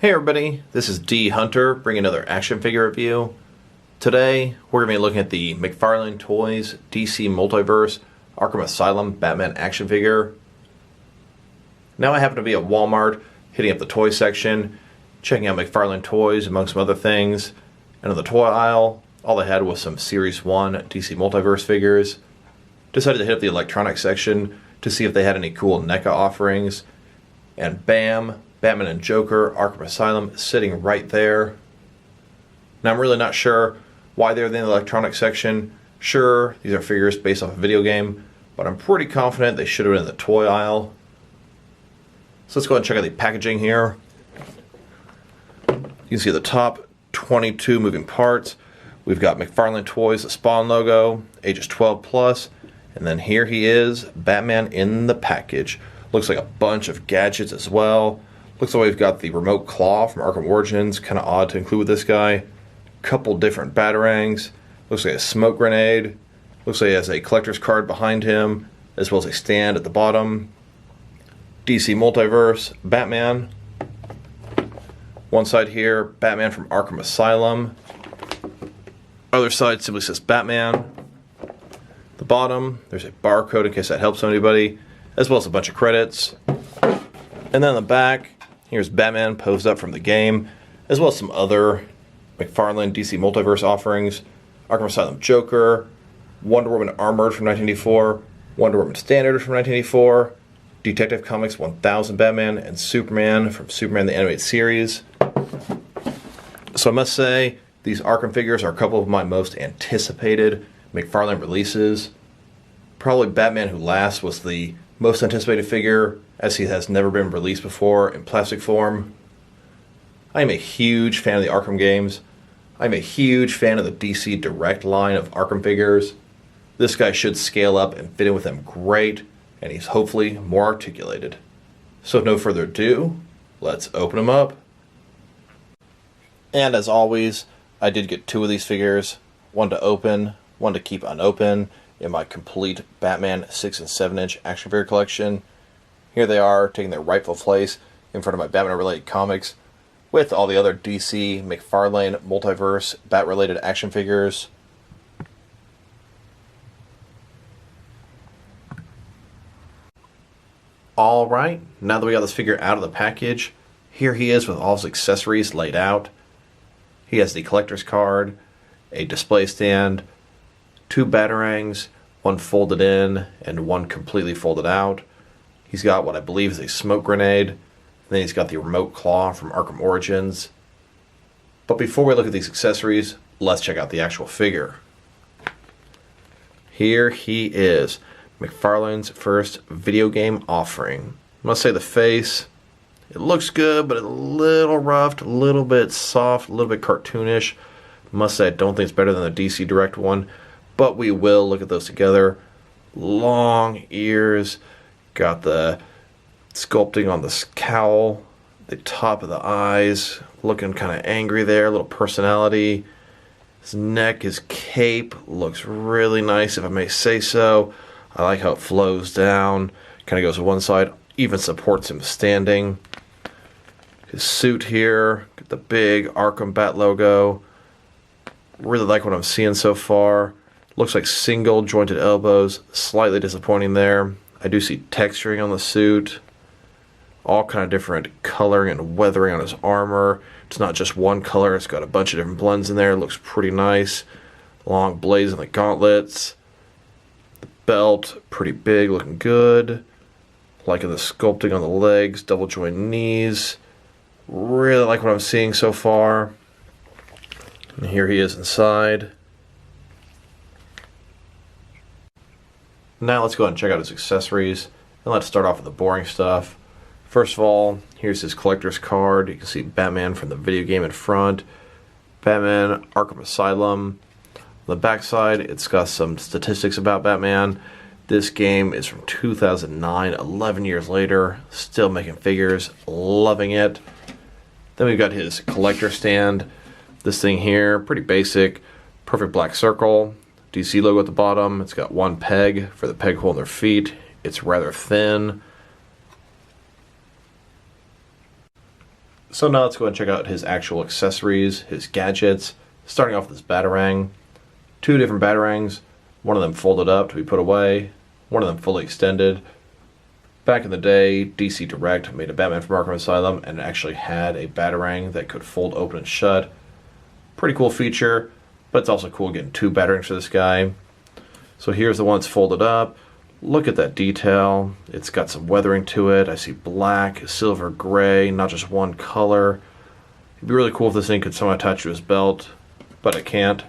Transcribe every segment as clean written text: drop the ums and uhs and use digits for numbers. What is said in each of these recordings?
Hey everybody, this is D Hunter bringing another action figure review. Today we're going to be looking at the McFarlane Toys DC Multiverse Arkham Asylum Batman action figure. Now I happen to be at Walmart, hitting up the toy section, checking out McFarlane Toys among some other things, and on the toy aisle, all they had was some Series 1 DC Multiverse figures. Decided to hit up the electronics section to see if they had any cool NECA offerings, and bam! Batman and Joker Arkham Asylum sitting right there. Now I'm really not sure why they're in the electronics section. Sure, these are figures based off a video game, but I'm pretty confident they should have been in the toy aisle. So let's go ahead and check out the packaging here. You can see at the top, 22 moving parts. We've got McFarlane Toys, the Spawn logo, ages 12 plus, and then here he is, Batman in the package. Looks like a bunch of gadgets as well. Looks like we've got the remote claw from Arkham Origins, kind of odd to include with this guy. Couple different batarangs. Looks like a smoke grenade. Looks like he has a collector's card behind him, as well as a stand at the bottom. DC Multiverse, Batman. One side here, Batman from Arkham Asylum. Other side simply says Batman. The bottom, there's a barcode in case that helps anybody, as well as a bunch of credits. And then on the back, here's Batman posed up from the game, as well as some other McFarlane DC Multiverse offerings. Arkham Asylum Joker, Wonder Woman Armored from 1984, Wonder Woman Standard from 1984, Detective Comics 1000 Batman, and Superman from Superman the Animated Series. So I must say, these Arkham figures are a couple of my most anticipated McFarlane releases. Probably Batman Who Laughs was the most anticipated figure, as he has never been released before in plastic form. I am a huge fan of the Arkham games. I'm a huge fan of the DC Direct line of Arkham figures. This guy should scale up and fit in with them great, and he's hopefully more articulated. So with no further ado, let's open him up. And as always, I did get two of these figures, one to open, one to keep unopened, in my complete Batman 6 and 7 inch action figure collection. Here they are, taking their rightful place in front of my Batman related comics, with all the other DC, McFarlane, Multiverse, Bat related action figures. Alright, now that we got this figure out of the package, here he is with all his accessories laid out. He has the collector's card, a display stand, two batarangs, one folded in and one completely folded out. He's got what I believe is a smoke grenade. And then he's got the remote claw from Arkham Origins. But before we look at these accessories, let's check out the actual figure. Here he is, McFarlane's first video game offering. I must say the face, it looks good, but a little roughed, a little bit soft, a little bit cartoonish. I must say I don't think it's better than the DC Direct one, but we will look at those together. Long ears, got the sculpting on the cowl, the top of the eyes, looking kind of angry there, a little personality. His neck, his cape looks really nice, if I may say so. I like how it flows down, kind of goes to one side, even supports him standing. His suit here, got the big Arkham Bat logo. Really like what I'm seeing so far. Looks like single jointed elbows, slightly disappointing there. I do see texturing on the suit, all kind of different coloring and weathering on his armor. It's not just one color, it's got a bunch of different blends in there. It looks pretty nice. Long blades on the gauntlets. The belt, pretty big, looking good. Liking the sculpting on the legs, double joint knees. Really like what I'm seeing so far. And here he is inside. Now let's go ahead and check out his accessories, and let's start off with the boring stuff. First of all, here's his collector's card. You can see Batman from the video game in front, Batman Arkham Asylum. On the back side, it's got some statistics about Batman. This game is from 2009, 11 years later, still making figures, loving it. Then we've got his collector stand. This thing here, pretty basic, perfect black circle. DC logo at the bottom. It's got one peg for the peg hole in their feet. It's rather thin. So now let's go and check out his actual accessories, his gadgets. Starting off with this Batarang. Two different Batarangs. One of them folded up to be put away. One of them fully extended. Back in the day, DC Direct made a Batman from Arkham Asylum and actually had a Batarang that could fold open and shut. Pretty cool feature, but it's also cool getting two Batarangs for this guy. So here's the one that's folded up. Look at that detail. It's got some weathering to it. I see black, silver, gray, not just one color. It'd be really cool if this thing could somehow attach to his belt, but it can't.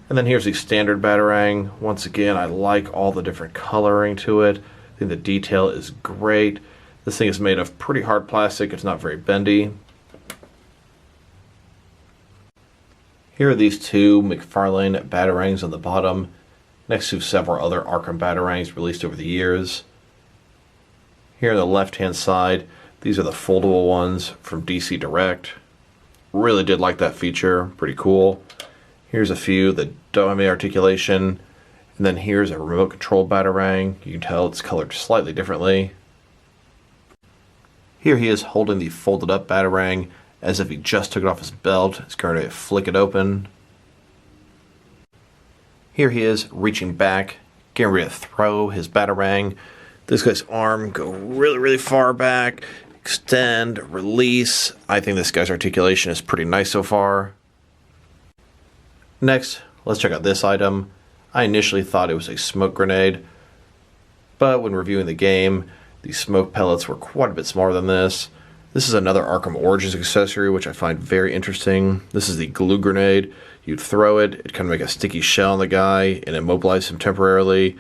And then here's the standard Batarang. Once again, I like all the different coloring to it. I think the detail is great. This thing is made of pretty hard plastic. It's not very bendy. Here are these two McFarlane Batarangs on the bottom, next to several other Arkham Batarangs released over the years. Here on the left-hand side, these are the foldable ones from DC Direct. Really did like that feature. Pretty cool. Here's a few that don't have any articulation. And then here's a remote control Batarang. You can tell it's colored slightly differently. Here he is holding the folded up Batarang as if he just took it off his belt. He's going to flick it open. Here he is reaching back, getting ready to throw his Batarang. This guy's arm go really far back, extend, release. I think this guy's articulation is pretty nice so far. Next, let's check out this item. I initially thought it was a smoke grenade, but when reviewing the game, the smoke pellets were quite a bit smaller than this. This is another Arkham Origins accessory, which I find very interesting. This is the glue grenade. You'd throw it, it'd kind of make a sticky shell on the guy, and immobilize him temporarily.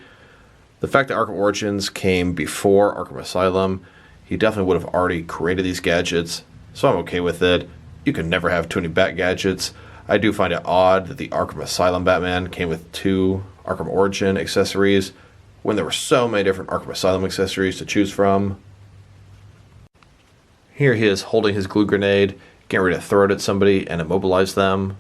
The fact that Arkham Origins came before Arkham Asylum, he definitely would have already created these gadgets, so I'm okay with it. You can never have too many Bat gadgets. I do find it odd that the Arkham Asylum Batman came with two Arkham Origin accessories when there were so many different Arkham Asylum accessories to choose from. Here he is holding his glue grenade, getting ready to throw it at somebody and immobilize them.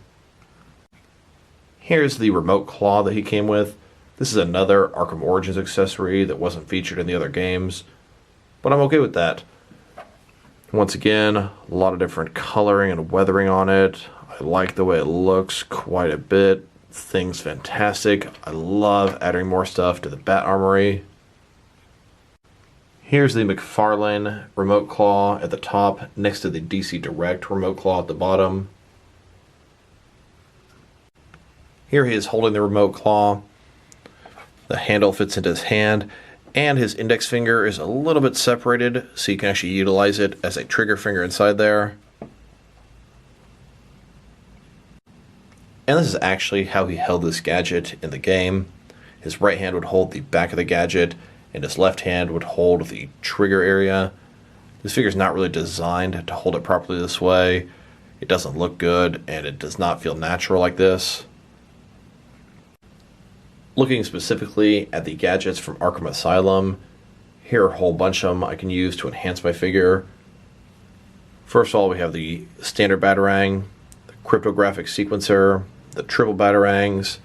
Here's the remote claw that he came with. This is another Arkham Origins accessory that wasn't featured in the other games, but I'm okay with that. Once again, a lot of different coloring and weathering on it. I like the way it looks quite a bit. Thing's fantastic. I love adding more stuff to the Bat Armory. Here's the McFarlane remote claw at the top, next to the DC Direct remote claw at the bottom. Here he is holding the remote claw. The handle fits into his hand, and his index finger is a little bit separated, so you can actually utilize it as a trigger finger inside there. And this is actually how he held this gadget in the game. His right hand would hold the back of the gadget, and his left hand would hold the trigger area. This figure is not really designed to hold it properly this way. It doesn't look good, and it does not feel natural like this. Looking specifically at the gadgets from Arkham Asylum, here are a whole bunch of them I can use to enhance my figure. First of all, we have the standard Batarang, the cryptographic sequencer, the triple Batarangs.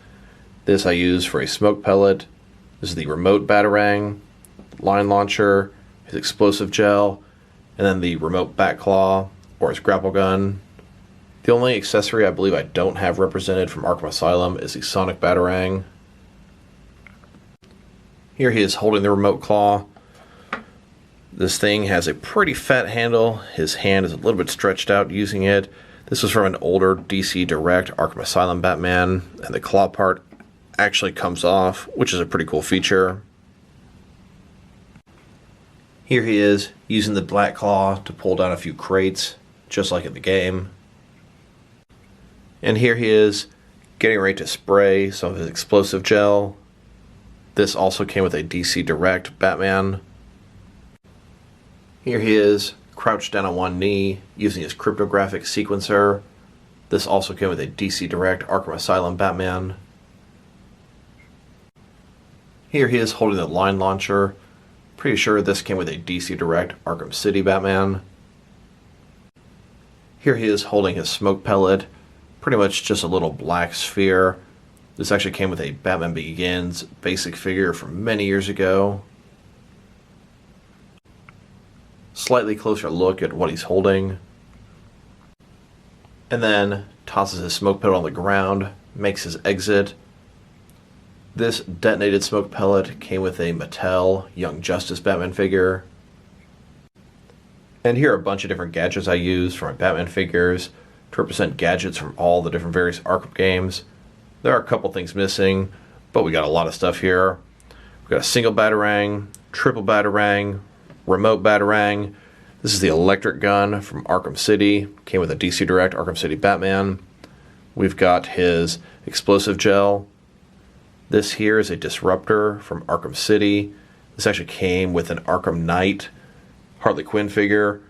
This I use for a smoke pellet. This is the remote Batarang, line launcher, his explosive gel, and then the remote bat claw or his grapple gun. The only accessory I believe I don't have represented from Arkham Asylum is the sonic Batarang. Here he is holding the remote claw. This thing has a pretty fat handle. His hand is a little bit stretched out using it. This was from an older DC Direct Arkham Asylum Batman, and the claw part actually comes off, which is a pretty cool feature. Here he is using the black claw to pull down a few crates, just like in the game. And here he is getting ready to spray some of his explosive gel. This also came with a DC Direct Batman. Here he is, crouched down on one knee, using his cryptographic sequencer. This also came with a DC Direct Arkham Asylum Batman. Here he is holding the line launcher. Pretty sure this came with a DC Direct Arkham City Batman. Here he is holding his smoke pellet. Pretty much just a little black sphere. This actually came with a Batman Begins basic figure from many years ago. Slightly closer look at what he's holding. and then tosses his smoke pellet on the ground, makes his exit. This detonated smoke pellet came with a Mattel Young Justice Batman figure. And here are a bunch of different gadgets I used for my Batman figures to represent gadgets from all the different various Arkham games. There are a couple things missing, but we got a lot of stuff here. We got a single Batarang, triple Batarang, remote Batarang. This is the electric gun from Arkham City. Came with a DC Direct Arkham City Batman. We've got his explosive gel. This here is a disruptor from Arkham City. This actually came with an Arkham Knight Harley Quinn figure.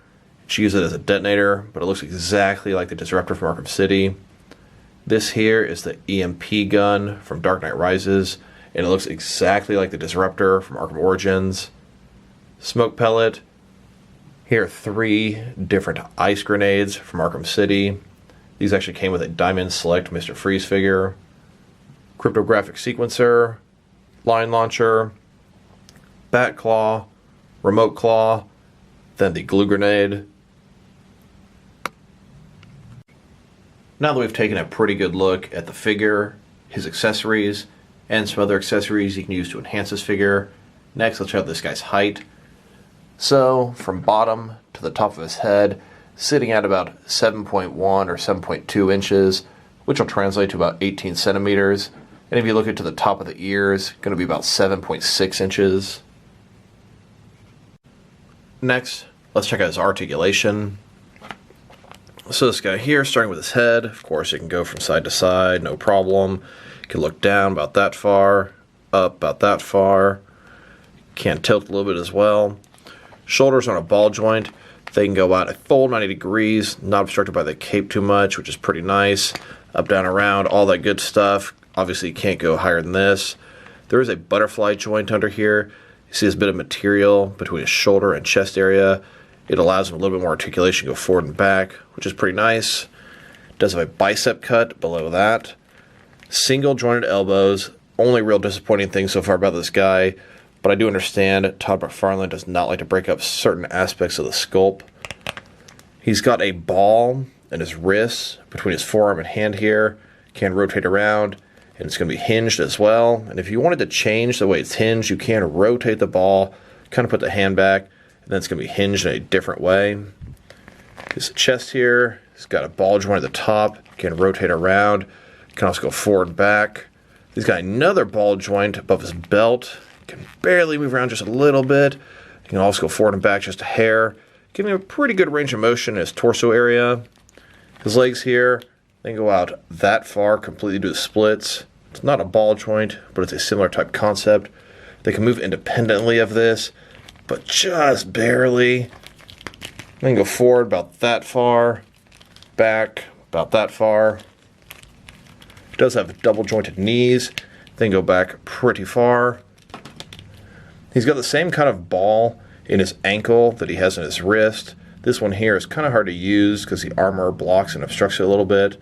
She used it as a detonator, but it looks exactly like the disruptor from Arkham City. This here is the EMP gun from Dark Knight Rises, and it looks exactly like the disruptor from Arkham Origins. Smoke pellet. Here are 3 different ice grenades from Arkham City. These actually came with a Diamond Select Mr. Freeze figure. Cryptographic sequencer, line launcher, bat claw, remote claw, then the glue grenade. Now that we've taken a pretty good look at the figure, his accessories, and some other accessories you can use to enhance this figure, next let's check out this guy's height. So, from bottom to the top of his head, sitting at about 7.1 or 7.2 inches, which will translate to about 18 centimeters. And if you look at to the top of the ears, going to be about 7.6 inches. Next, let's check out his articulation. So this guy here, starting with his head, of course it can go from side to side, no problem. You can look down about that far, up about that far. Can tilt a little bit as well. Shoulders on a ball joint. They can go out a full 90 degrees, not obstructed by the cape too much, which is pretty nice. Up, down, around, all that good stuff. Obviously, you can't go higher than this. There is a butterfly joint under here. You see this bit of material between his shoulder and chest area. It allows him a little bit more articulation to go forward and back, which is pretty nice. It does have a bicep cut below that. Single jointed elbows. Only real disappointing thing so far about this guy. But I do understand Todd McFarlane does not like to break up certain aspects of the sculpt. He's got a ball in his wrist between his forearm and hand here. Can rotate around. And it's going to be hinged as well. And if you wanted to change the way it's hinged, you can rotate the ball, kind of put the hand back, and then it's going to be hinged in a different way. His chest here, he's got a ball joint at the top, can rotate around, can also go forward and back. He's got another ball joint above his belt, can barely move around just a little bit. He can also go forward and back just a hair, giving him a pretty good range of motion in his torso area. His legs here, they can go out that far, completely do the splits. It's not a ball joint, but it's a similar type concept. They can move independently of this, but just barely. They can go forward about that far, back about that far. It does have double jointed knees. They can go back pretty far. He's got the same kind of ball in his ankle that he has in his wrist. This one here is kind of hard to use because the armor blocks and obstructs it a little bit.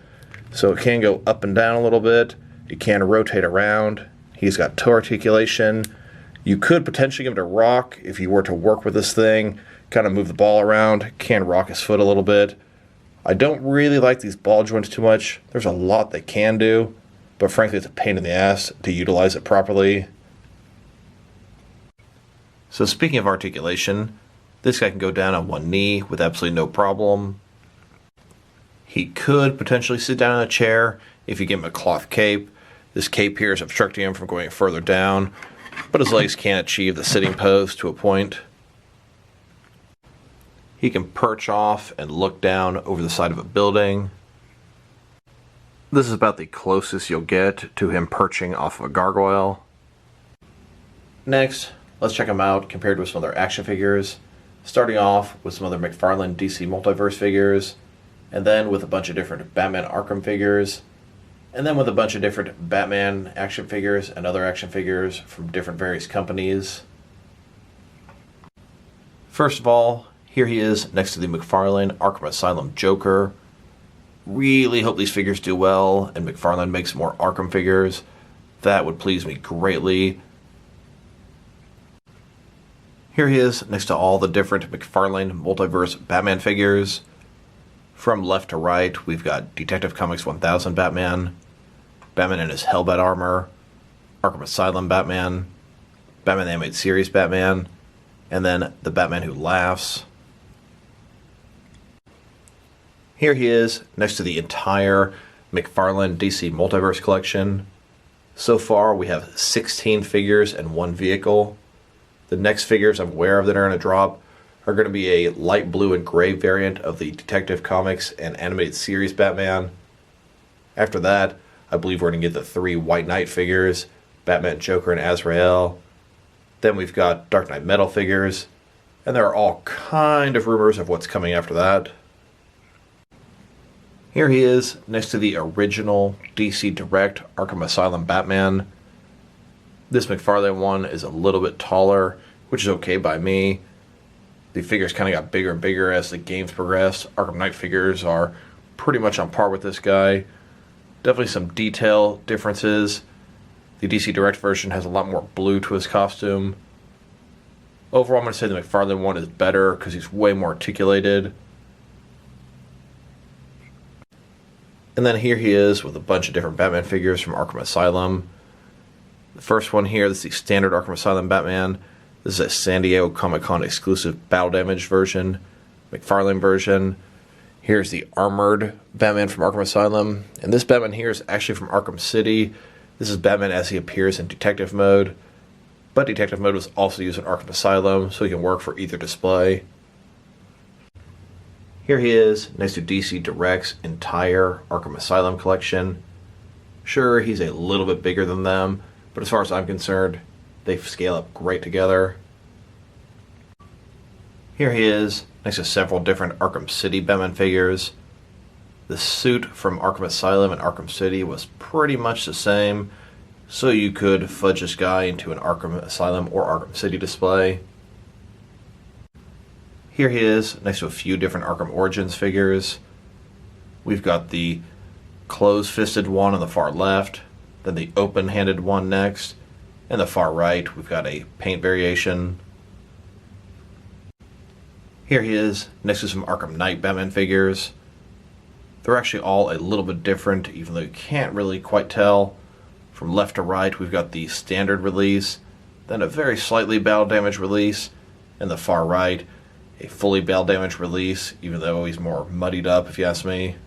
So it can go up and down a little bit. It can rotate around. He's got toe articulation. You could potentially give it a rock if you were to work with this thing. Kind of move the ball around. Can rock his foot a little bit. I don't really like these ball joints too much. There's a lot they can do, but frankly it's a pain in the ass to utilize it properly. So speaking of articulation, this guy can go down on one knee with absolutely no problem. He could potentially sit down in a chair if you give him a cloth cape. This cape here is obstructing him from going further down, but his legs can achieve the sitting pose to a point. He can perch off and look down over the side of a building. This is about the closest you'll get to him perching off of a gargoyle. Next, let's check him out compared with some other action figures, starting off with some other McFarlane DC Multiverse figures, and then with a bunch of different Batman Arkham figures, and then with a bunch of different Batman action figures and other action figures from different various companies. First of all, here he is next to the McFarlane Arkham Asylum Joker. Really hope these figures do well and McFarlane makes more Arkham figures. That would please me greatly. Here he is next to all the different McFarlane Multiverse Batman figures. From left to right, we've got Detective Comics 1000 Batman, Batman in his Hellbat armor, Arkham Asylum Batman, Batman the Animated Series Batman, and then the Batman Who Laughs. Here he is next to the entire McFarlane DC Multiverse collection. So far, we have 16 figures and one vehicle. The next figures I'm aware of that are going to drop are going to be a light blue and gray variant of the Detective Comics and Animated Series Batman. After that, I believe we're going to get the 3 White Knight figures, Batman, Joker, and Azrael. Then we've got Dark Knight Metal figures, and there are all kind of rumors of what's coming after that. Here he is next to the original DC Direct Arkham Asylum Batman. This McFarlane one is a little bit taller, which is okay by me. The figures kind of got bigger and bigger as the games progressed. Arkham Knight figures are pretty much on par with this guy. Definitely some detail differences. The DC Direct version has a lot more blue to his costume. Overall, I'm going to say the McFarlane one is better because he's way more articulated. And then here he is with a bunch of different Batman figures from Arkham Asylum. The first one here, this is the standard Arkham Asylum Batman. This is a San Diego Comic-Con exclusive Battle Damage version, McFarlane version. Here's the armored Batman from Arkham Asylum. And this Batman here is actually from Arkham City. This is Batman as he appears in Detective Mode. But Detective Mode was also used in Arkham Asylum, so he can work for either display. Here he is, next to DC Direct's entire Arkham Asylum collection. Sure, he's a little bit bigger than them, but as far as I'm concerned, they scale up great together. Here he is, next to several different Arkham City Batman figures. The suit from Arkham Asylum and Arkham City was pretty much the same, so you could fudge this guy into an Arkham Asylum or Arkham City display. Here he is, next to a few different Arkham Origins figures. We've got the closed-fisted one on the far left, then the open-handed one next, and the far right, we've got a paint variation. Here he is, next to some Arkham Knight Batman figures. They're actually all a little bit different, even though you can't really quite tell. From left to right, we've got the standard release, then a very slightly battle damage release, and the far right, a fully battle damage release, even though he's more muddied up, if you ask me.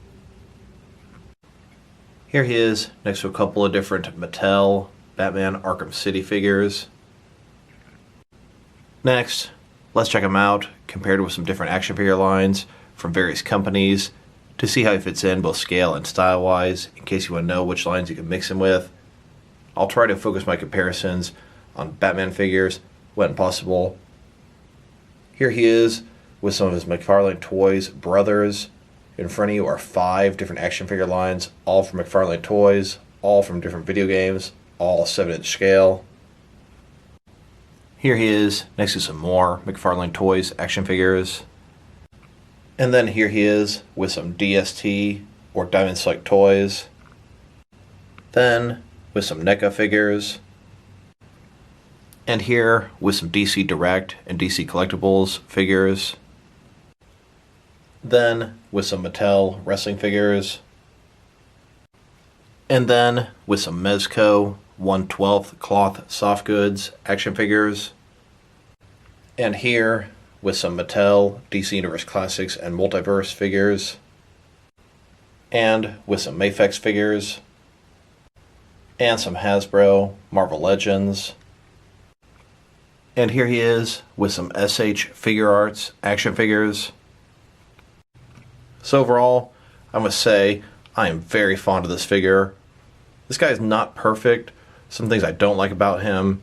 Here he is, next to a couple of different Mattel Batman Arkham City figures. Next, let's check him out, compared with some different action figure lines from various companies, to see how he fits in both scale and style-wise, in case you want to know which lines you can mix him with. I'll try to focus my comparisons on Batman figures when possible. Here he is with some of his McFarlane Toys brothers. In front of you are 5 different action figure lines, all from McFarlane Toys, all from different video games, all 7-inch scale. Here he is next to some more McFarlane Toys action figures. And then here he is with some DST or Diamond Select toys. Then with some NECA figures. And here with some DC Direct and DC Collectibles figures. Then with some Mattel wrestling figures. And then with some Mezco 1/12 cloth soft goods action figures. And here with some Mattel DC Universe Classics and Multiverse figures. And with some Mafex figures. And some Hasbro Marvel Legends. And here he is with some SH Figure Arts action figures. So overall, I must say, I am very fond of this figure. This guy is not perfect. Some things I don't like about him.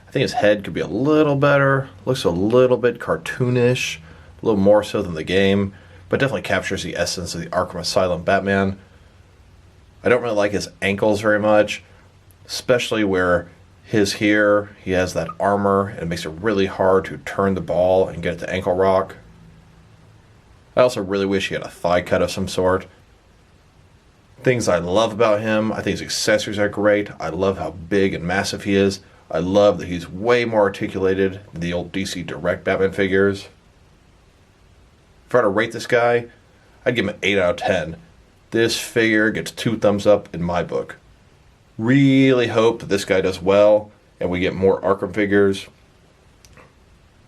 I think his head could be a little better. Looks a little bit cartoonish. A little more so than the game. But definitely captures the essence of the Arkham Asylum Batman. I don't really like his ankles very much. Especially where he has that armor, and it makes it really hard to turn the ball and get it to ankle rock. I also really wish he had a thigh cut of some sort. Things I love about him, I think his accessories are great. I love how big and massive he is. I love that he's way more articulated than the old DC Direct Batman figures. If I were to rate this guy, I'd give him an 8 out of 10. This figure gets 2 thumbs up in my book. Really hope that this guy does well and we get more Arkham figures.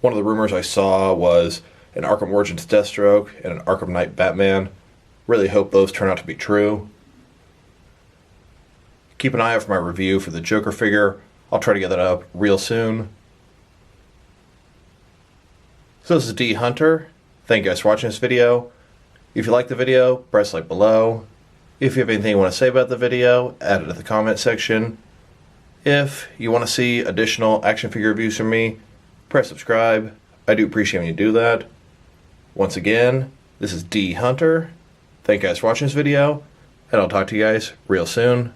One of the rumors I saw was an Arkham Origins Deathstroke and an Arkham Knight Batman. Really hope those turn out to be true. Keep an eye out for my review for the Joker figure. I'll try to get that up real soon. So this is D Hunter. Thank you guys for watching this video. If you like the video, press like below. If you have anything you want to say about the video, add it to the comment section. If you want to see additional action figure reviews from me, press subscribe. I do appreciate when you do that. Once again, this is D Hunter. Thank you guys for watching this video, and I'll talk to you guys real soon.